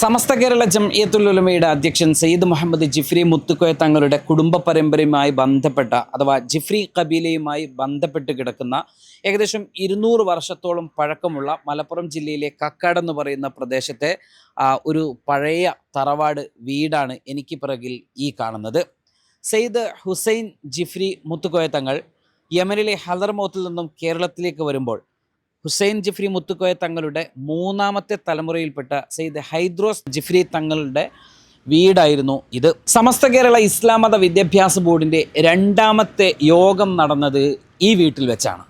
സമസ്ത കേരള ജംഇയ്യത്തുൽ ഉലമയുടെ അധ്യക്ഷൻ സയ്യിദ് മുഹമ്മദ് ജിഫ്രി മുത്തുക്കോയ തങ്ങളുടെ കുടുംബ പരമ്പരയുമായി ബന്ധപ്പെട്ട അഥവാ ജിഫ്രി കബീലയുമായി ബന്ധപ്പെട്ട് കിടക്കുന്ന ഏകദേശം 200 വർഷത്തോളം പഴക്കമുള്ള മലപ്പുറം ജില്ലയിലെ കക്കാട് എന്ന് പറയുന്ന പ്രദേശത്തെ ഒരു പഴയ തറവാട് വീടാണ് എനിക്ക് പിറകിൽ ഈ കാണുന്നത്. സയ്യിദ് ഹുസൈൻ ജിഫ്രി മുത്തുക്കോയ തങ്ങൾ യമനിലെ ഹദർമൗത്തിൽ നിന്നും കേരളത്തിലേക്ക് വരുമ്പോൾ ഹുസൈൻ ജിഫ്രി മുത്തുക്കോയ തങ്ങളുടെ മൂന്നാമത്തെ തലമുറയിൽപ്പെട്ട സയ്യിദ് ഹൈദ്രോസ് ജിഫ്രി തങ്ങളുടെ വീടായിരുന്നു ഇത്. സമസ്ത കേരള ഇസ്ലാം മത വിദ്യാഭ്യാസ ബോർഡിൻ്റെ രണ്ടാമത്തെ യോഗം നടന്നത് ഈ വീട്ടിൽ വെച്ചാണ്.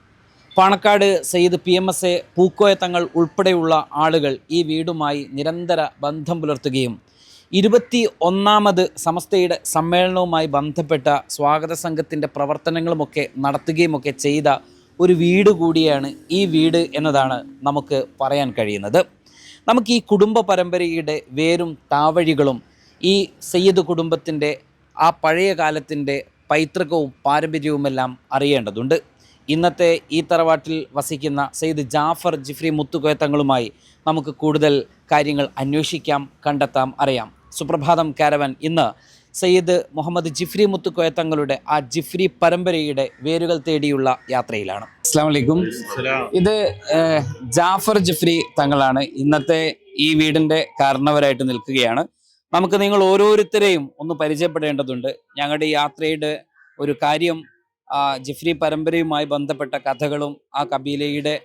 പാണക്കാട് സയ്യിദ് PMSA പൂക്കോയ തങ്ങൾ ഉൾപ്പെടെയുള്ള ആളുകൾ ഈ വീടുമായി നിരന്തര ബന്ധം പുലർത്തുകയും 21ാമത് സമസ്തയുടെ സമ്മേളനവുമായി ബന്ധപ്പെട്ട സ്വാഗത സംഘത്തിൻ്റെ പ്രവർത്തനങ്ങളുമൊക്കെ നടത്തുകയുമൊക്കെ ചെയ്ത ഒരു വീട് കൂടിയാണ് ഈ വീട് എന്നതാണ് നമുക്ക് പറയാൻ കഴിയുന്നത്. നമുക്ക് ഈ കുടുംബ പരമ്പരയുടെ വേരും താവഴികളും ഈ സയ്യിദ് കുടുംബത്തിൻ്റെ ആ പഴയ കാലത്തിൻ്റെ പൈതൃകവും പാരമ്പര്യവുമെല്ലാം അറിയേണ്ടതുണ്ട്. ഇന്നത്തെ ഈ തറവാട്ടിൽ വസിക്കുന്ന സയ്യിദ് ജാഫർ ജിഫ്രി മുത്തുക്കോയ തങ്ങളുമായി നമുക്ക് കൂടുതൽ കാര്യങ്ങൾ അന്വേഷിക്കാം, കണ്ടെത്താം, അറിയാം. സുപ്രഭാതം കാരവൻ ഇന്ന് സയ്യിദ് മുഹമ്മദ് ജിഫ്രി മുത്തുക്കോയ തങ്ങളുടെ ആ ജിഫ്രി പരമ്പരയുടെ വേരുകൾ തേടിയുള്ള യാത്രയിലാണ്. അസ്സലാമു അലൈക്കും. ഇത് ജാഫർ ജിഫ്രി തങ്ങളാണ്. ഇന്നത്തെ ഈ വീടിൻ്റെ കാരണവരായിട്ട് നിൽക്കുകയാണ്. നമുക്ക് നിങ്ങൾ ഓരോരുത്തരെയും ഒന്ന് പരിചയപ്പെടേണ്ടതുണ്ട്. ഞങ്ങളുടെ യാത്രയുടെ ഒരു കാര്യം ജിഫ്രി പരമ്പരയുമായി ബന്ധപ്പെട്ട കഥകളും ആ കബീലയുടെ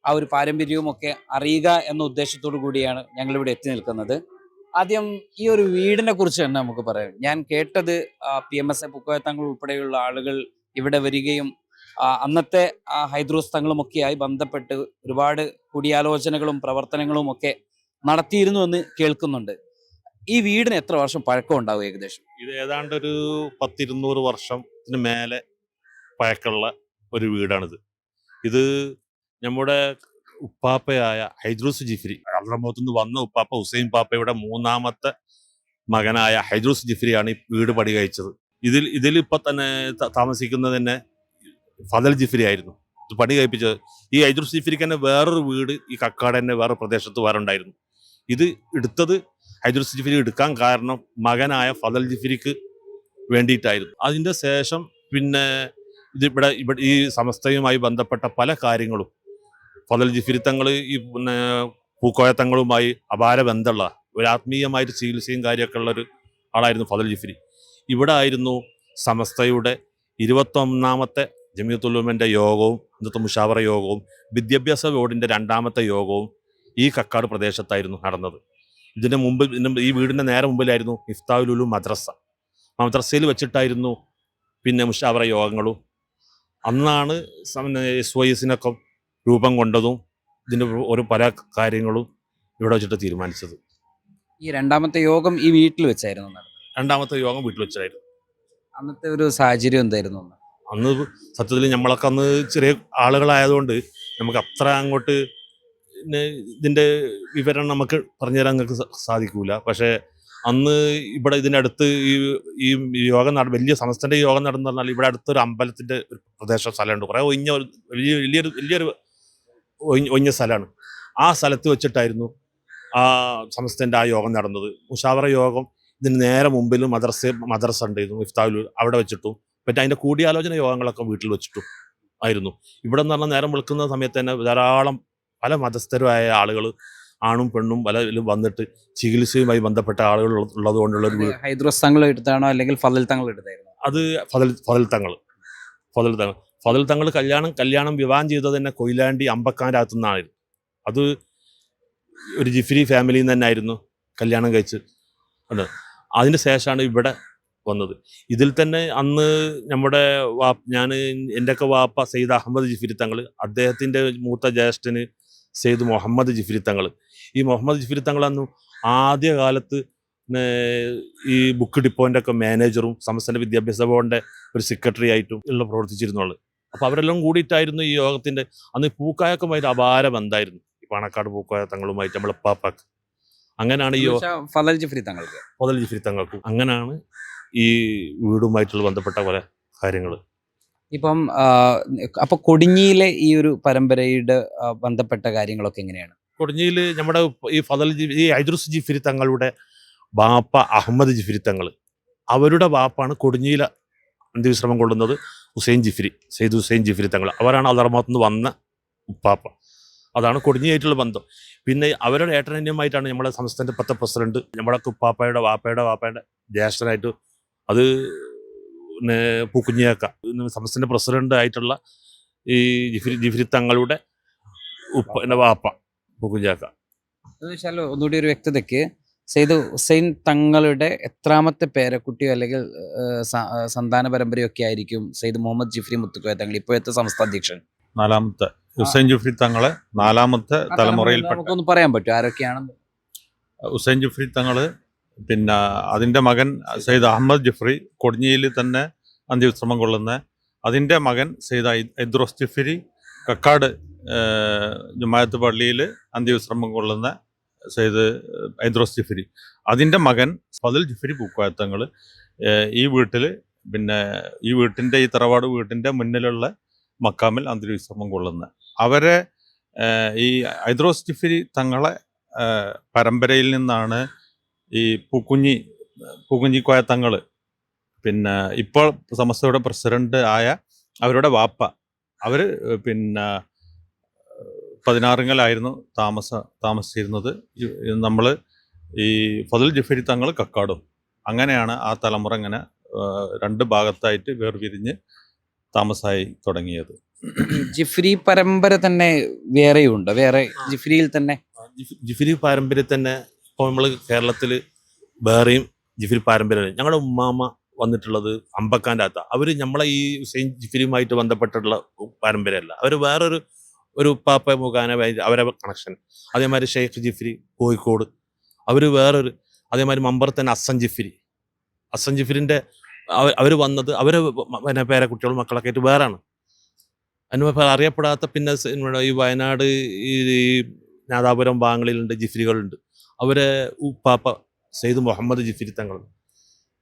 ആ ഒരു പാരമ്പര്യവും ഒക്കെ അറിയുക എന്ന ഉദ്ദേശത്തോടു കൂടിയാണ് ഞങ്ങളിവിടെ എത്തി നിൽക്കുന്നത്. ആദ്യം ഈ ഒരു വീടിനെ കുറിച്ച് തന്നെ നമുക്ക് പറയാം. ഞാൻ കേട്ടത് PMSA പൂക്കോയ തങ്ങൾ ഉൾപ്പെടെയുള്ള ആളുകൾ ഇവിടെ വരികയും അന്നത്തെ ഹൈദ്രോസ് തങ്ങളുമൊക്കെയായി ബന്ധപ്പെട്ട് ഒരുപാട് കൂടിയാലോചനകളും പ്രവർത്തനങ്ങളും ഒക്കെ നടത്തിയിരുന്നു എന്ന് കേൾക്കുന്നുണ്ട്. ഈ വീടിന് എത്ര വർഷം പഴക്കം ഉണ്ടാവും ഏകദേശം? ഇത് ഏതാണ്ട് ഒരു 10-200 വർഷത്തിന് മേലെ പഴക്കമുള്ള ഒരു വീടാണിത്. ഇത് നമ്മുടെ ഉപ്പാപ്പയായ ഹൈദ്രോസ് ജിഫ്രി, ഹദ്റമൗത്തിൽ നിന്ന് വന്ന ഉപ്പാപ്പ ഹുസൈൻ പാപ്പയുടെ മൂന്നാമത്തെ മകനായ ഹൈദ്രോസ് ജിഫ്രിയാണ് ഈ വീട് പണി കഴിച്ചത്. ഇതിൽ ഇപ്പൊ തന്നെ താമസിക്കുന്നത് തന്നെ ഫദൽ ജിഫ്രി ആയിരുന്നു ഇത് പണി കഴിപ്പിച്ചത്. ഈ ഹൈദ്രോസ് ജിഫ്രിക്ക് തന്നെ വേറൊരു വീട് ഈ കക്കാട് തന്നെ വേറെ പ്രദേശത്ത് വേറെ ഉണ്ടായിരുന്നു. ഇത് എടുത്തത് ഹൈദ്രോസ് ജിഫ്രി എടുക്കാൻ കാരണം മകനായ ഫദൽ ജിഫ്രിക്ക് വേണ്ടിയിട്ടായിരുന്നു. അതിൻ്റെ ശേഷം പിന്നെ ഇവിടെ ഈ സമസ്തയുമായി ബന്ധപ്പെട്ട പല കാര്യങ്ങളും ഫദൽ ജിഫ്രി തങ്ങൾ ഈ പിന്നെ പൂക്കോയ തങ്ങളുമായി അപാര ബന്ധമുള്ള ഒരു ആത്മീയമായിട്ട് ചികിത്സയും കാര്യമൊക്കെ ഉള്ള ഒരു ആളായിരുന്നു ഫദൽ ജിഫ്രി. ഇവിടെ ആയിരുന്നു സമസ്തയുടെ 21ാമത്തെ ജമിയത്തുൽ ഉലമയുടെ യോഗവും ഇന്നത്തെ മുഷാവറ യോഗവും വിദ്യാഭ്യാസ ബോർഡിൻ്റെ 2ാമത്തെ യോഗവും ഈ കക്കാട് പ്രദേശത്തായിരുന്നു നടന്നത്. ഇതിൻ്റെ മുമ്പ് ഈ വീടിൻ്റെ നേരെ മുമ്പിലായിരുന്നു മിഫ്താഹുൽ ഉലൂം മദ്രസ. ആ മദ്രസയിൽ വെച്ചിട്ടായിരുന്നു പിന്നെ മുഷാവറ യോഗങ്ങളും. അന്നാണ് SYS രൂപം കൊണ്ടതും ഇതിൻ്റെ ഒരു പല കാര്യങ്ങളും ഇവിടെ വെച്ചിട്ട് തീരുമാനിച്ചത്. ഈ രണ്ടാമത്തെ യോഗം ഈ വീട്ടിൽ വെച്ചായിരുന്നു നടന്നത്? രണ്ടാമത്തെ യോഗം വീട്ടിൽ വെച്ചായിരുന്നു. അന്നത്തെ ഒരു സാഹചര്യം എന്തായിരുന്നു? അന്ന് സത്യത്തിൽ നമ്മളൊക്കെ അന്ന് ചെറിയ ആളുകളായതുകൊണ്ട് നമുക്ക് അത്ര അങ്ങോട്ട് ഇതിൻ്റെ വിവരം നമുക്ക് പറഞ്ഞുതരാൻ നിങ്ങൾക്ക് സാധിക്കൂല. പക്ഷേ അന്ന് ഇവിടെ ഇതിൻ്റെ അടുത്ത് ഈ യോഗം വലിയ സമസ്തൻ്റെ യോഗം നടന്നു പറഞ്ഞാൽ ഇവിടെ അടുത്തൊരു അമ്പലത്തിൻ്റെ ഒരു പ്രദേശ സ്ഥലമുണ്ട്. കുറേ വലിയൊരു ഒഴിഞ്ഞ സ്ഥലമാണ്. ആ സ്ഥലത്ത് വെച്ചിട്ടായിരുന്നു ആ സമസ്തൻ്റെ ആ യോഗം നടന്നത്. മുഷാവറ യോഗം ഇതിന് നേരെ മുമ്പിൽ മദ്രസ ഉണ്ടായിരുന്നു മിഫ്താഹുൽ, അവിടെ വെച്ചിട്ടും പറ്റും. അതിൻ്റെ കൂടിയാലോചന യോഗങ്ങളൊക്കെ വീട്ടിൽ വെച്ചിട്ടും ആയിരുന്നു. ഇവിടെ എന്ന് പറഞ്ഞാൽ നേരം വിളിക്കുന്ന സമയത്ത് തന്നെ ധാരാളം പല മതസ്ഥരുമായ ആളുകൾ ആണും പെണ്ണും പലരും വന്നിട്ട് ചികിത്സയുമായി ബന്ധപ്പെട്ട ആളുകൾ ഉള്ളത് കൊണ്ടുള്ളൊരു ഹൈദ്രോസ് തങ്ങൾ എടുത്താണോ അല്ലെങ്കിൽ ഫദൽ തങ്ങൾ എടുത്തായിരുന്നു? അത് ഫദൽ തങ്ങൾ കല്യാണം വിവാഹം ചെയ്തത് തന്നെ കൊയിലാണ്ടി അമ്പക്കാൻ്റെ നിന്നായിരുന്നു. അത് ഒരു ജിഫ്രി ഫാമിലിയിൽ നിന്ന് തന്നെ ആയിരുന്നു കല്യാണം കഴിച്ച്. അതിന് ശേഷമാണ് ഇവിടെ വന്നത്. ഇതിൽ തന്നെ അന്ന് നമ്മുടെ എൻ്റെയൊക്കെ വാപ്പ സയ്യിദ് അഹമ്മദ് ജിഫ്രി തങ്ങൾ, അദ്ദേഹത്തിൻ്റെ മൂത്ത ജ്യേഷ്ഠന് സയ്യിദ് മുഹമ്മദ് ജിഫ്രി തങ്ങൾ. ഈ മുഹമ്മദ് ജിഫ്രി തങ്ങൾ അന്ന് ആദ്യ കാലത്ത് ഈ ബുക്ക് ഡിപ്പോൻ്റെ ഒക്കെ മാനേജറും സമസ്തൻ്റെ വിദ്യാഭ്യാസ ബോർഡിൻ്റെ ഒരു സെക്രട്ടറി ആയിട്ടും പ്രവർത്തിച്ചിരുന്നുള്ളത്. അപ്പോൾ അവരെല്ലാം കൂടിയിട്ടായിരുന്നു ഈ യോഗത്തിൻ്റെ. അന്ന് പൂക്കായക്കുമായിട്ട് അപാര ബന്ധമായിരുന്നു ഈ പാണക്കാട് പൂക്കായ തങ്ങളുമായിട്ട് നമ്മളെ പാപ്പാക്ക്. അങ്ങനെയാണ് ഈ ഫദൽ ജിഫ്രി തങ്ങൾക്ക് അങ്ങനെയാണ് ഈ വീടുമായിട്ടുള്ള ബന്ധപ്പെട്ട പല കാര്യങ്ങൾ. ഇപ്പം അപ്പോൾ കൊടിഞ്ഞിയിലെ ഈ ഒരു പരമ്പരയുടെ ബന്ധപ്പെട്ട കാര്യങ്ങളൊക്കെ എങ്ങനെയാണ്? കൊടിഞ്ഞിയിൽ നമ്മുടെ ഈ ഈ ഐദ്രുസ് ജിഫ്രി തങ്ങളുടെ ബാപ്പ അഹമ്മദ് ജിഫ്രി തങ്ങൾ, അവരുടെ ബാപ്പാണ് കൊടിഞ്ഞിയിൽ അന്ത്യവിശ്രമം കൊള്ളുന്നത് സെയ്ദ് ഹുസൈൻ ജിഫ്രി തങ്ങൾ. അവരാണ് അലർമത്ത് നിന്ന് വന്ന ഉപ്പാപ്പ. അതാണ് കൊടിഞ്ഞിയായിട്ടുള്ള ബന്ധം. പിന്നെ അവരുടെ ഏട്ടനന്യമായിട്ടാണ് നമ്മുടെ സംസ്ഥാനത്തെ ഇപ്പോഴത്തെ പ്രസിഡന്റ്, നമ്മുടെ ഉപ്പാപ്പയുടെ വാപ്പയുടെ ജ്യേഷ്ഠനായിട്ട്, അത് പിന്നെ പൂക്കുഞ്ഞിയാക്ക സംസ്ഥാന പ്രസിഡന്റ് ആയിട്ടുള്ള ഈ ജിഫ്രി തങ്ങളുടെ വാപ്പ പൂക്കുഞ്ഞിയാക്ക. ഒന്നുകൂടി ഒരു വ്യക്തതയ്ക്ക്, സെയ്ദ് ഹുസൈൻ തങ്ങളുടെ എത്രാമത്തെ പേരക്കുട്ടിയോ അല്ലെങ്കിൽ സന്താന പരമ്പരയൊക്കെ ആയിരിക്കും സെയ്ദ് മുഹമ്മദ് ജിഫ്രി മുത്തുക്കോയ തങ്ങൾ, ഇപ്പോഴത്തെ സംസ്ഥാന അധ്യക്ഷൻ? നാലാമത്തെ ഹുസൈൻ ജിഫ്രി തങ്ങളെ നാലാമത്തെ തലമുറയിൽപ്പെട്ട. നമുക്കൊന്ന് പറയാൻ പറ്റും ആരൊക്കെയാണെന്ന്? ഹുസൈൻ ജിഫ്രി തങ്ങള്, പിന്നെ അതിൻ്റെ മകൻ സെയ്ദ് അഹമ്മദ് ജിഫ്രി കൊടിഞ്ഞിയിൽ തന്നെ അന്ത്യവിശ്രമം കൊള്ളുന്ന, അതിൻ്റെ മകൻ സെയ്ദ് ഐദ്രുസ് ജിഫ്രി കക്കാട് ജുമാഅത്ത് പള്ളിയിൽ അന്ത്യവിശ്രമം കൊള്ളുന്ന സെയ്ദ് ഐദ്രുസ് ജിഫ്രി, അതിൻ്റെ മകൻ ഫദൽ ജിഫ്രി പൂക്കോയത്തങ്ങൾ ഈ വീട്ടിൽ, പിന്നെ ഈ വീട്ടിൻ്റെ, ഈ തറവാട് വീട്ടിൻ്റെ മുന്നിലുള്ള മക്കാമിൽ അന്ത്യവിശ്രമം കൊള്ളുന്ന, അവരെ ഈ ഐദ്രുസ് ജിഫ്രി തങ്ങളെ പരമ്പരയിൽ നിന്നാണ് ഈ പൂക്കുഞ്ഞിക്കോയ തങ്ങൾ, പിന്നെ ഇപ്പോൾ സമസ്തയുടെ പ്രസിഡന്റ് ആയ അവരുടെ വാപ്പ, അവർ പിന്നെ 16 താമസിച്ചിരുന്നത്. നമ്മൾ ഈ ഫദൽ ജിഫ്രി തങ്ങൾ കക്കാടും, അങ്ങനെയാണ് ആ തലമുറ ഇങ്ങനെ 2 ഭാഗത്തായിട്ട് വേർപിരിഞ്ഞ് താമസമായി തുടങ്ങിയത്. ജിഫ്രി പരമ്പര തന്നെ വേറെയുണ്ട്, വേറെ ജിഫ്രിയിൽ തന്നെ ജിഫ്രി പാരമ്പര്യം തന്നെ ഇപ്പോൾ നമ്മൾ കേരളത്തിൽ വേറെയും ജിഫ്രി പാരമ്പര്യം. ഞങ്ങളുടെ ഉമ്മാമ വന്നിട്ടുള്ളത് അമ്പക്കാൻ്റെ അകത്ത. അവർ നമ്മളെ ഈ ഹുസൈൻ ജിഫ്രിയുമായിട്ട് ബന്ധപ്പെട്ടിട്ടുള്ള പാരമ്പര്യമല്ല, അവർ വേറൊരു ഉപ്പാപ്പ മുഖാന അവരെ കണക്ഷൻ. അതേമാതിരി ഷെയ്ഖ് ജിഫ്രി കോഴിക്കോട്, അവർ വേറൊരു. അതേമാതിരി മമ്പറത്തന്നെ അസൻ ജിഫ്രിൻ്റെ അവർ വന്നത് അവരെ പിന്നെ പേരക്കുട്ടികളും മക്കളൊക്കെ ആയിട്ട് വേറാണ്. അതിന് അറിയപ്പെടാത്ത പിന്നെ ഈ വയനാട് ഈ നാദാപുരം ഭാഗങ്ങളിലുണ്ട് ജിഫ്രികളുണ്ട്. അവരെ ഉപ്പാപ്പ സെയ്ദ് മുഹമ്മദ് ജിഫ്രി തങ്ങൾ,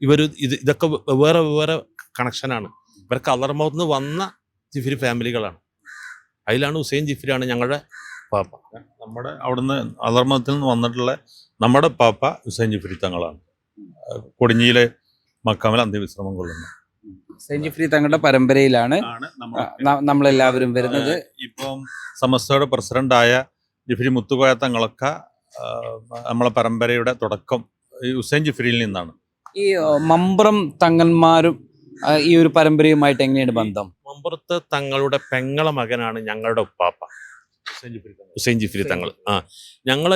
ഇതൊക്കെ വേറെ കണക്ഷനാണ്. ഇവർക്ക് അലർമൗത്ത് നിന്ന് വന്ന ജിഫ്രി ഫാമിലികളാണ്. അതിലാണ് ഹുസൈൻ ജിഫ്രിയാണ് ഞങ്ങളുടെ പാപ്പ. നമ്മുടെ അവിടുന്ന് അലർമത്തിൽ നിന്ന് വന്നിട്ടുള്ള നമ്മുടെ പാപ്പ ഹുസൈൻ ജിഫ്രി തങ്ങളാണ് കൊടിഞ്ഞിയിലെ മക്കാമിൽ അന്ത്യവിശ്രമം കൊള്ളുന്നത്. ഹുസൈൻ ജിഫ്രി തങ്ങളുടെ പരമ്പരയിലാണ് നമ്മളെല്ലാവരും വരുന്നത്. ഇപ്പം സമസ്തയുടെ പ്രസിഡന്റായ ജിഫ്രി മുത്തുകോയ തങ്ങളൊക്കെ നമ്മളെ പരമ്പരയുടെ തുടക്കം ഈ ഹുസൈൻ ജിഫ്രിയിൽ നിന്നാണ്. ഈ മമ്പറം തങ്ങന്മാരും ഈ ഒരു പരമ്പരയുമായിട്ട് എങ്ങനെയാണ് ബന്ധം? മമ്പുറത്ത് തങ്ങളുടെ പെങ്ങളെ മകനാണ് ഞങ്ങളുടെ ഉപ്പാപ്പ ഹുസൈൻ ജിഫ്രി തങ്ങൾ. ഞങ്ങള്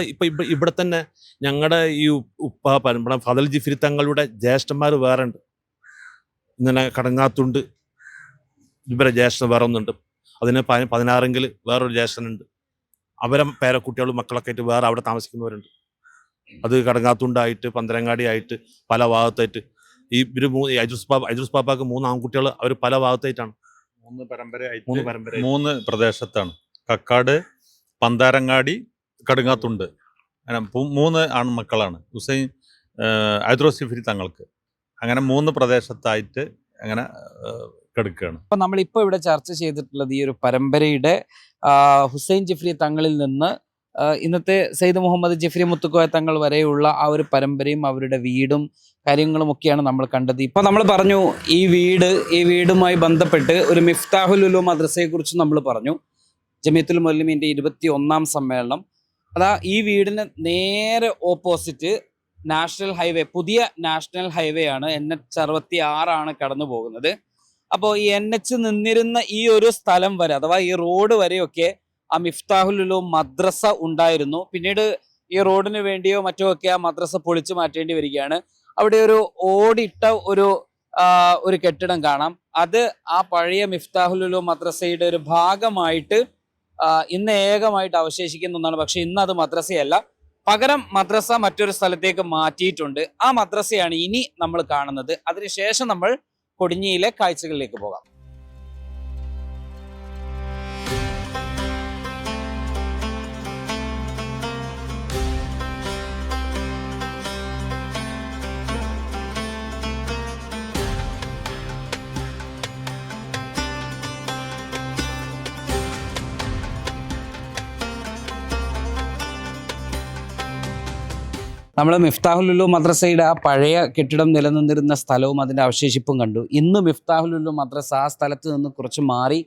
ഇവിടെ തന്നെ ഞങ്ങളുടെ ഈ ഉപ്പാപ്പ നമ്മുടെ ഫദൽ ജിഫ്രി തങ്ങളുടെ ജ്യേഷ്ഠന്മാർ വേറെ ഉണ്ട്. ഇങ്ങനെ കടങ്ങാത്തുണ്ട്, ഇവരെ ജ്യേഷ്ഠൻ വേറെ ഒന്നുണ്ട്. അതിന് 16 വേറൊരു ജ്യേഷ്ഠനുണ്ട്. അവരെ പേരക്കുട്ടികളും മക്കളൊക്കെ ആയിട്ട് വേറെ അവിടെ താമസിക്കുന്നവരുണ്ട്. അത് കടങ്ങാത്തുണ്ടായിട്ട് പന്തരങ്ങാടി ആയിട്ട് പല ഭാഗത്തായിട്ട് ഈ ഒരു ഐദ്രുസ് പാപ്പാക്ക് 3 ആൺകുട്ടികൾ, അവർ പല ഭാഗത്തായിട്ടാണ്. 3 പ്രദേശത്താണ്. കക്കാട്, പന്താരങ്ങാടി, കടുങ്ങാത്തുണ്ട്. അങ്ങനെ 3 ആൺമക്കളാണ് ഹുസൈൻ ഐദ്രുസ് ജിഫ്രി തങ്ങൾക്ക്. അങ്ങനെ 3 പ്രദേശത്തായിട്ട് അങ്ങനെ കിടക്കുകയാണ്. അപ്പം നമ്മളിപ്പോൾ ഇവിടെ ചർച്ച ചെയ്തിട്ടുള്ളത് ഈ ഒരു പരമ്പരയുടെ ഹുസൈൻ ജിഫ്രി തങ്ങളിൽ നിന്ന് ഇന്നത്തെ സെയ്ദ് മുഹമ്മദ് ജിഫ്രി മുത്തുക്കോയ തങ്ങൾ വരെയുള്ള ആ ഒരു പരമ്പരയും അവരുടെ വീടും കാര്യങ്ങളും ഒക്കെയാണ് നമ്മൾ കണ്ടത്. ഇപ്പം നമ്മൾ പറഞ്ഞു ഈ വീടുമായി ബന്ധപ്പെട്ട് ഒരു മിഫ്താഹുൽ ഉലൂം മദ്രസയെക്കുറിച്ച് നമ്മൾ പറഞ്ഞു. ജമിയത്തുൽ മുഅല്ലിമീൻ്റെ 21ാം സമ്മേളനം. അതാ ഈ വീടിന് നേരെ ഓപ്പോസിറ്റ് നാഷണൽ ഹൈവേ, പുതിയ നാഷണൽ ഹൈവേ ആണ്. NH 66 കടന്നു പോകുന്നത്. അപ്പോൾ ഈ NH നിന്നിരുന്ന ഈ ഒരു സ്ഥലം വരെ, അഥവാ ഈ റോഡ് വരെയൊക്കെ ആ മിഫ്താഹുൽ ഉലൂം മദ്രസ ഉണ്ടായിരുന്നു. പിന്നീട് ഈ റോഡിന് വേണ്ടിയോ മറ്റോ ഒക്കെ ആ മദ്രസ പൊളിച്ചു മാറ്റേണ്ടി വരികയാണ്. അവിടെ ഒരു ഓടിട്ട ഒരു കെട്ടിടം കാണാം. അത് ആ പഴയ മിഫ്താഹുൽ ഉലൂം മദ്രസയുടെ ഒരു ഭാഗമായിട്ട് ഇന്ന് ഏകമായിട്ട് അവശേഷിക്കുന്ന ഒന്നാണ്. പക്ഷെ ഇന്ന് അത് മദ്രസയല്ല, പകരം മദ്രസ മറ്റൊരു സ്ഥലത്തേക്ക് മാറ്റിയിട്ടുണ്ട്. ആ മദ്രസയാണ് ഇനി നമ്മൾ കാണുന്നത്. അതിനുശേഷം നമ്മൾ കൊടിഞ്ഞിയിലെ കാഴ്ചകളിലേക്ക് പോകാം. നമ്മൾ മിഫ്താഹുലുലു മദ്രസയുടെ ആ പഴയ കെട്ടിടം നിലനിന്നിരുന്ന സ്ഥലവും അതിൻ്റെ അവശേഷിപ്പും കണ്ടു. ഇന്ന് മിഫ്താഹുലുലു മദ്രസ ആ സ്ഥലത്ത് നിന്ന് കുറച്ച് മാറി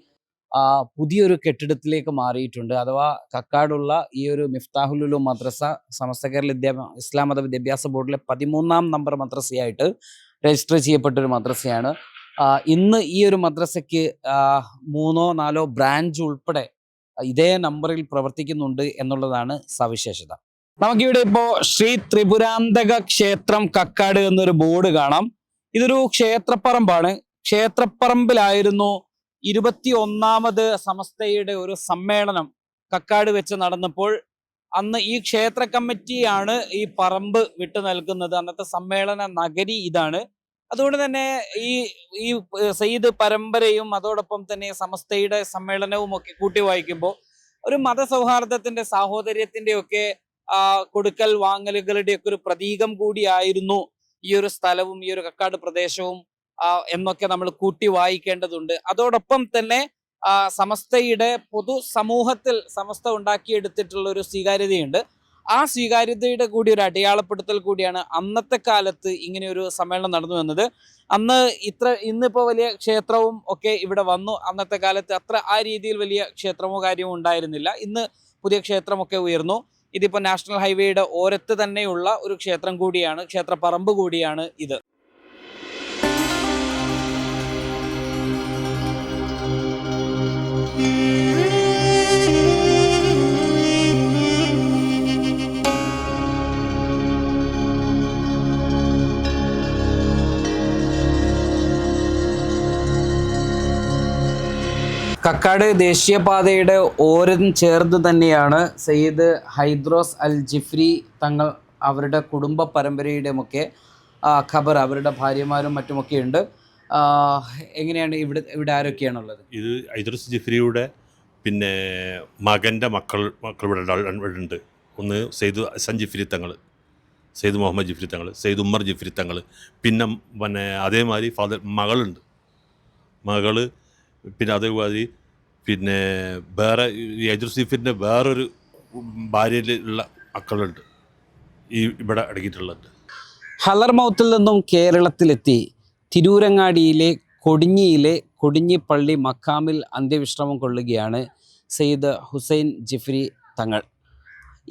പുതിയൊരു കെട്ടിടത്തിലേക്ക് മാറിയിട്ടുണ്ട്. അഥവാ കക്കാടുള്ള ഈ ഒരു മിഫ്താഹുലുലു മദ്രസ സമസ്ത കേരള ഇസ്ലാം മത വിദ്യാഭ്യാസ ബോർഡിലെ 13ാം നമ്പർ മദ്രസയായിട്ട് രജിസ്റ്റർ ചെയ്യപ്പെട്ട ഒരു മദ്രസയാണ്. ഇന്ന് ഈ ഒരു മദ്രസയ്ക്ക് 3ഓ 4ഓ ബ്രാഞ്ച് ഉൾപ്പെടെ ഇതേ നമ്പറിൽ പ്രവർത്തിക്കുന്നുണ്ട് എന്നുള്ളതാണ് സവിശേഷത. നമുക്കിവിടെ ഇപ്പോ ശ്രീ ത്രിപുരാന്തക ക്ഷേത്രം കക്കാട് എന്നൊരു ബോർഡ് കാണാം. ഇതൊരു ക്ഷേത്രപ്പറമ്പാണ്. ക്ഷേത്രപ്പറമ്പിലായിരുന്നു 21ാമത് സമസ്തയുടെ ഒരു സമ്മേളനം കക്കാട് വെച്ച് നടന്നപ്പോൾ അന്ന് ഈ ക്ഷേത്ര കമ്മിറ്റിയാണ് ഈ പറമ്പ് വിട്ടു നൽകുന്നത്. അന്നത്തെ സമ്മേളന നഗരി ഇതാണ്. അതുകൊണ്ട് തന്നെ ഈ ഈ സയ്യിദ് പരമ്പരയും അതോടൊപ്പം തന്നെ സമസ്തയുടെ സമ്മേളനവും ഒക്കെ കൂട്ടി വായിക്കുമ്പോൾ ഒരു മതസൗഹാർദ്ദത്തിന്റെ സാഹോദര്യത്തിന്റെ ഒക്കെ കൊടുക്കൽ വാങ്ങലുകളുടെ ഒക്കെ ഒരു പ്രതീകം കൂടിയായിരുന്നു ഈ ഒരു സ്ഥലവും ഈ ഒരു കക്കാട് പ്രദേശവും എന്നൊക്കെ നമ്മൾ കൂട്ടി വായിക്കേണ്ടതുണ്ട്. അതോടൊപ്പം തന്നെ സമസ്തയുടെ പൊതു സമൂഹത്തിൽ സമസ്ത ഉണ്ടാക്കിയെടുത്തിട്ടുള്ള ഒരു സ്വീകാര്യതയുണ്ട്. ആ സ്വീകാര്യതയുടെ കൂടി ഒരു അടയാളപ്പെടുത്തൽ കൂടിയാണ് അന്നത്തെ കാലത്ത് ഇങ്ങനെ ഒരു സമ്മേളനം നടന്നു വന്നത്. അന്ന് ഇന്നിപ്പോ വലിയ ക്ഷേത്രവും ഒക്കെ ഇവിടെ വന്നു. അന്നത്തെ കാലത്ത് അത്ര ആ രീതിയിൽ വലിയ ക്ഷേത്രമോ കാര്യമോ ഉണ്ടായിരുന്നില്ല. ഇന്ന് പുതിയ ക്ഷേത്രമൊക്കെ ഉയർന്നു. ഇതിപ്പോ നാഷണൽ ഹൈവേയുടെ ഓരത്ത് തന്നെയുള്ള ഒരു ക്ഷേത്രം കൂടിയാണ്, ക്ഷേത്രപ്പറമ്പ് കൂടിയാണ് ഇത്. കക്കാട് ദേശീയപാതയുടെ ഓരം ചേർന്ന് തന്നെയാണ് സയ്യിദ് ഹൈദ്രോസ് അൽ ജിഫ്രി തങ്ങൾ അവരുടെ കുടുംബ പരമ്പരയുടെയുമൊക്കെ ഖബർ, അവരുടെ ഭാര്യമാരും മറ്റുമൊക്കെ ഉണ്ട്. എങ്ങനെയാണ് ഇവിടെ ആരൊക്കെയാണുള്ളത്? ഇത് ഹൈദ്രോസ് ജിഫ്രിയുടെ പിന്നെ മകൻ്റെ മക്കൾ ഇവിടെ ഉണ്ട്. ഒന്ന് സെയ്ദ് ഹസൻ ജിഫ്രി തങ്ങൾ, സെയ്ദ് മുഹമ്മദ് ജിഫ്രി തങ്ങൾ, സെയ്ദ് ഉമ്മർ ജിഫ്രി തങ്ങൾ, പിന്നെ അതേമാതിരി മകളുണ്ട്. മകള് പിന്നെ അതേമാതിരി പിന്നെ വേറെ ഹൈദ്രോസ് ജിഫ്രിൻ്റെ വേറൊരു ഭാര്യയിലുള്ള മക്കളുണ്ട് ഇവിടെ അടങ്ങിയിട്ടുള്ളത്. ഹലർമൗത്തിൽ നിന്നും കേരളത്തിലെത്തി തിരൂരങ്ങാടിയിലെ കൊടിഞ്ഞിപ്പള്ളി മക്കാമിൽ അന്ത്യവിശ്രമം കൊള്ളുകയാണ് സയ്യിദ് ഹുസൈൻ ജിഫ്രി തങ്ങൾ.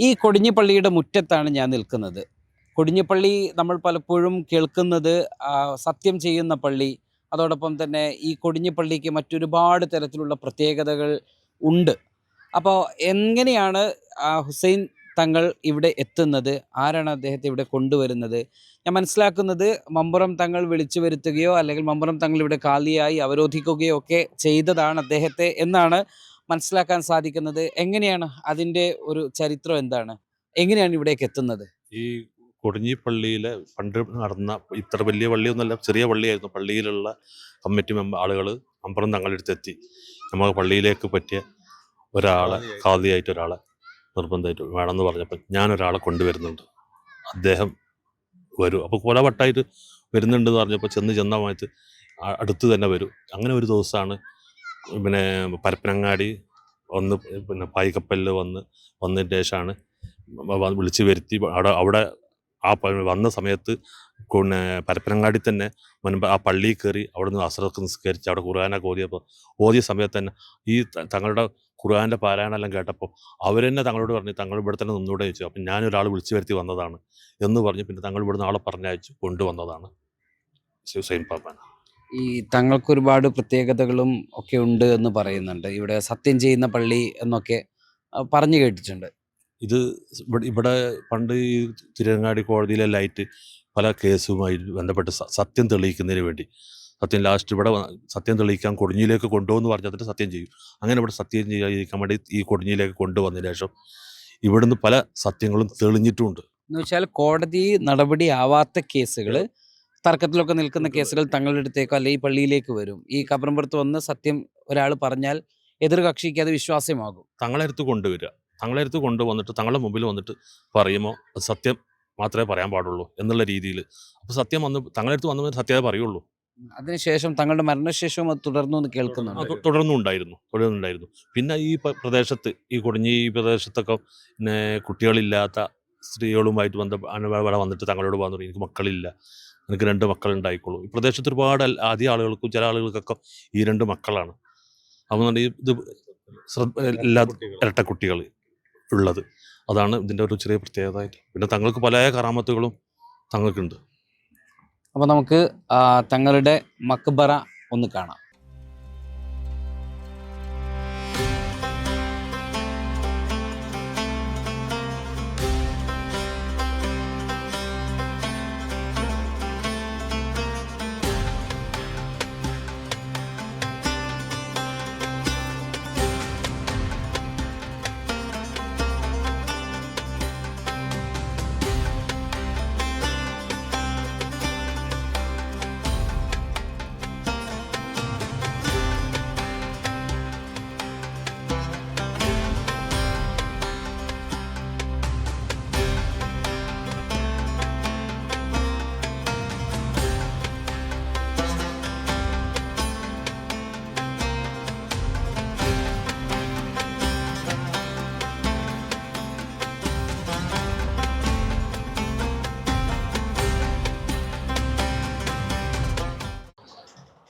ഈ കൊടിഞ്ഞിപ്പള്ളിയുടെ മുറ്റത്താണ് ഞാൻ നിൽക്കുന്നത്. കൊടിഞ്ഞിപ്പള്ളി നമ്മൾ പലപ്പോഴും കേൾക്കുന്നത് സത്യം ചെയ്യുന്ന പള്ളി, അതോടൊപ്പം തന്നെ ഈ കൊടിഞ്ഞിപ്പള്ളിക്ക് മറ്റൊരുപാട് തരത്തിലുള്ള പ്രത്യേകതകൾ ഉണ്ട്. അപ്പോൾ എങ്ങനെയാണ് ഹുസൈൻ തങ്ങൾ ഇവിടെ എത്തുന്നത്, ആരാണ് അദ്ദേഹത്തെ ഇവിടെ കൊണ്ടുവരുന്നത്? ഞാൻ മനസ്സിലാക്കുന്നത് മമ്പുറം തങ്ങൾ വിളിച്ചു വരുത്തുകയോ അല്ലെങ്കിൽ മമ്പുറം തങ്ങൾ ഇവിടെ കാലിയായി അവരോധിക്കുകയോ ഒക്കെ ചെയ്തതാണ് അദ്ദേഹത്തെ എന്നാണ് മനസ്സിലാക്കാൻ സാധിക്കുന്നത്. എങ്ങനെയാണ് അതിൻ്റെ ഒരു ചരിത്രം എന്താണ്? എങ്ങനെയാണ് ഇവിടേക്ക് എത്തുന്നത്? ഈ കൊടിഞ്ഞിപ്പള്ളിയിലെ പണ്ട് നടന്ന ഇത്ര വലിയ പള്ളിയൊന്നുമല്ല, ചെറിയ പള്ളിയായിരുന്നു. പള്ളിയിലുള്ള കമ്മിറ്റി ആളുകൾ മമ്പുറം തങ്ങളുടെ അടുത്തെത്തി നമുക്ക് പള്ളിയിലേക്ക് പറ്റിയ ഒരാളെ ഖാദിയായിട്ട് ഒരാളെ നിർബന്ധമായിട്ട് വേണമെന്ന് പറഞ്ഞപ്പോൾ ഞാനൊരാളെ കൊണ്ടുവരുന്നുണ്ട്, അദ്ദേഹം വരും. അപ്പോൾ കൊലവട്ടായിട്ട് വരുന്നുണ്ടെന്ന് പറഞ്ഞപ്പോൾ ചെന്നമായിട്ട് അടുത്ത് തന്നെ വരും. അങ്ങനെ ഒരു ദിവസമാണ് പിന്നെ പരപ്പനങ്ങാടി പിന്നെ പായിക്കപ്പലിൽ വന്നതിന് ശേഷമാണ് വിളിച്ചു വരുത്തി അവിടെ വന്ന സമയത്ത് പിന്നെ പരപ്പനങ്ങാടി തന്നെ മുൻപ് ആ പള്ളിയിൽ കയറി അവിടെ നിന്ന് അസ്റൊക്കെ നിസ്കരിച്ച് അവിടെ ഖുർആനൊക്കെ ഓതിയ സമയത്ത് തന്നെ ഈ തങ്ങളുടെ ഖുർആൻ്റെ പാരായണമെല്ലാം കേട്ടപ്പോൾ അവർ തന്നെ തങ്ങളോട് പറഞ്ഞു തങ്ങൾ ഇവിടെ തന്നെ നിന്നൂടെ ചോദിച്ചു. അപ്പം ഞാനൊരാൾ വിളിച്ചു വരുത്തി വന്നതാണ് എന്ന് പറഞ്ഞ് പിന്നെ തങ്ങൾ ഇവിടുന്ന് ആളെ പറഞ്ഞയച്ചു കൊണ്ടുവന്നതാണ് ഹുസൈൻ പാപ്പാൻ. ഈ തങ്ങൾക്ക് ഒരുപാട് പ്രത്യേകതകളും ഒക്കെ ഉണ്ട് എന്ന് പറയുന്നുണ്ട്. ഇവിടെ സത്യം ചെയ്യുന്ന പള്ളി എന്നൊക്കെ പറഞ്ഞു കേട്ടിട്ടുണ്ട്. ഇത് ഇവിടെ പണ്ട് ഈ തിരുവങ്ങാടി കോടതിയിലെല്ലാം ആയിട്ട് പല കേസുമായി ബന്ധപ്പെട്ട് സത്യം തെളിയിക്കുന്നതിന് വേണ്ടി ലാസ്റ്റ് ഇവിടെ സത്യം തെളിയിക്കാൻ കൊടിഞ്ഞിയിലേക്ക് കൊണ്ടുപോകുമെന്ന് പറഞ്ഞിട്ട് സത്യം ചെയ്യും. അങ്ങനെ ഇവിടെ സത്യം ചെയ്യാതിരിക്കാൻ വേണ്ടി ഈ കൊടിഞ്ഞിയിലേക്ക് കൊണ്ടുവന്നതിന് ശേഷം ഇവിടുന്ന് പല സത്യങ്ങളും തെളിഞ്ഞിട്ടുമുണ്ട്. എന്ന് വെച്ചാൽ കോടതി നടപടി ആവാത്ത കേസുകൾ, തർക്കത്തിലൊക്കെ നിൽക്കുന്ന കേസുകൾ തങ്ങളുടെ അടുത്തേക്കോ അല്ലെങ്കിൽ പള്ളിയിലേക്ക് വരും. ഈ കബറമ്പുറത്ത് വന്ന് സത്യം ഒരാൾ പറഞ്ഞാൽ എതിർ കക്ഷിക്ക് അത് വിശ്വാസ്യമാകും. തങ്ങളെ അടുത്ത് കൊണ്ടുവന്നിട്ട് തങ്ങളുടെ മുമ്പിൽ വന്നിട്ട് പറയുമ്പോൾ അത് സത്യം മാത്രമേ പറയാൻ പാടുള്ളൂ എന്നുള്ള രീതിയിൽ. അപ്പോൾ സത്യം തങ്ങളുടെ അടുത്ത് വന്നപ്പോൾ സത്യമേ പറയുള്ളൂ. അതിനുശേഷം തങ്ങളുടെ മരണശേഷവും അത് തുടർന്നു കേൾക്കുന്നുണ്ട്. തുടർന്നുണ്ടായിരുന്നു. പിന്നെ ഈ പ്രദേശത്ത് ഈ കൊടിഞ്ഞി പ്രദേശത്തൊക്കെ പിന്നെ കുട്ടികളില്ലാത്ത സ്ത്രീകളുമായിട്ട് ഇവിടെ വന്നിട്ട് തങ്ങളോട് പറഞ്ഞു എനിക്ക് മക്കളില്ല, എനിക്ക് 2 മക്കളുണ്ടായിക്കോളൂ. ഈ പ്രദേശത്ത് ഒരുപാട് ആദ്യ ആളുകൾക്കും ചില ആളുകൾക്കൊക്കെ ഈ 2 മക്കളാണ്. അപ്പോൾ ഇത് എല്ലാ ഇരട്ട കുട്ടികൾ ഉള്ളത്, അതാണ് ഇതിൻ്റെ ഒരു ചെറിയ പ്രത്യേകതയായിട്ട്. പിന്നെ തങ്ങൾക്ക് പല കറാമത്തുകളും തങ്ങൾക്കുണ്ട്. അപ്പോൾ നമുക്ക് തങ്ങളുടെ മക്ബറ ഒന്ന് കാണാം.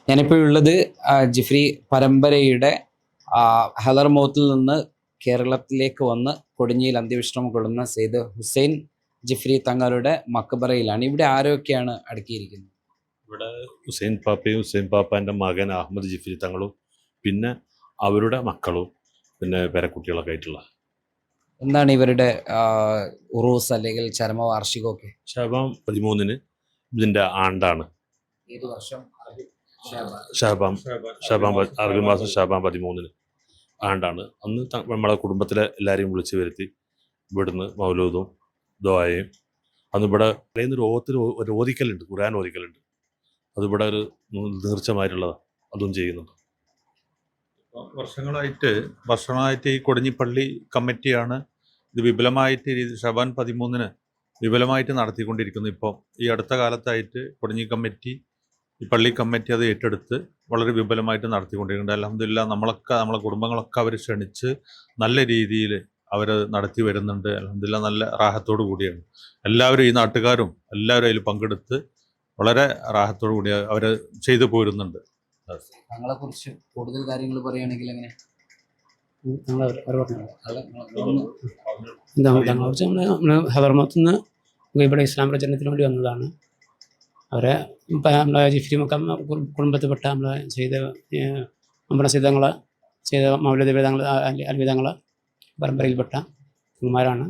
ഞാനിപ്പോൾ ഉള്ളത് ജിഫ്രി പരമ്പരയുടെ ഹദർമൗത്തിൽ നിന്ന് കേരളത്തിലേക്ക് വന്ന് കൊടിഞ്ഞിയിൽ അന്ത്യവിശ്രമം കൊള്ളുന്ന സെയ്ദ് ഹുസൈൻ ജിഫ്രി തങ്ങളുടെ മക്ബറയിലാണ്. ഇവിടെ ആരൊക്കെയാണ് അടക്കിയിരിക്കുന്നത്? ഇവിടെ ഹുസൈൻ പാപ്പയും ഹുസൈൻ പാപ്പാൻ്റെ മകൻ അഹമ്മദ് ജിഫ്രി തങ്ങളും പിന്നെ അവരുടെ മക്കളും പിന്നെ പേരക്കുട്ടികളൊക്കെ ആയിട്ടുള്ള. എന്താണ് ഇവരുടെ ഉറൂസ് അല്ലെങ്കിൽ ചരമവാർഷികമൊക്കെ? ഷാബാൻ 13 ഇതിൻ്റെ ആണ്ടാണ്. ഏത് വർഷം? ഷാബാൻ അറബി മാസം ഷാബാൻ 13 ആണ്ടാണ്. അന്ന് നമ്മളെ കുടുംബത്തിലെ എല്ലാവരെയും വിളിച്ചു വരുത്തി ഇവിടുന്ന് മൗലൂദും ദുആയും, അന്ന് ഇവിടെ ഒരു ഓതിക്കലുണ്ട്, ഖുർആൻ ഓതിക്കലുണ്ട്. അതിവിടെ ഒരു തീർച്ചമായിട്ടുള്ളതാണ്, അതും ചെയ്യുന്നുണ്ട്. വർഷങ്ങളായിട്ട് ഈ കൊടിഞ്ഞിപ്പള്ളി കമ്മിറ്റിയാണ് ഇത് വിപുലമായിട്ട് ഷാബാൻ 13 വിപുലമായിട്ട് നടത്തിക്കൊണ്ടിരിക്കുന്നു. ഇപ്പോൾ ഈ അടുത്ത കാലത്തായിട്ട് കൊടിഞ്ഞി കമ്മിറ്റി, ഈ പള്ളി കമ്മിറ്റി അത് ഏറ്റെടുത്ത് വളരെ വിപുലമായിട്ട് നടത്തിക്കൊണ്ടിരിക്കുന്നുണ്ട്. അൽഹംദുലില്ലാ നമ്മളെ കുടുംബങ്ങളൊക്കെ അവർ ക്ഷണിച്ച് നല്ല രീതിയിൽ അവർ നടത്തി വരുന്നുണ്ട്. അൽഹംദുലില്ലാ നല്ല റാഹത്തോടു കൂടിയാണ് എല്ലാവരും, ഈ നാട്ടുകാരും എല്ലാവരും അതിൽ പങ്കെടുത്ത് വളരെ റാഹത്തോടു കൂടി അവർ ചെയ്തു പോരുന്നുണ്ട്. തങ്ങളെ കുറിച്ച് കൂടുതൽ കാര്യങ്ങൾ പറയുകയാണെങ്കിൽ എങ്ങനെ? തങ്ങളെ കുറിച്ച് നമ്മൾ ഹദർമൗത്തിൽ നിന്ന് ഇവിടെ ഇസ്ലാം പ്രചരണത്തിന് വേണ്ടി വന്നതാണ്. അവരെ നമ്മളെ ജിഫ്രി കുടുംബത്തിൽപ്പെട്ട നമ്മളെ നമ്മുടെ ചെയ്ത മൗലവി അൽവിധങ്ങളെ പരമ്പരയിൽപ്പെട്ട കുമാരാണ്.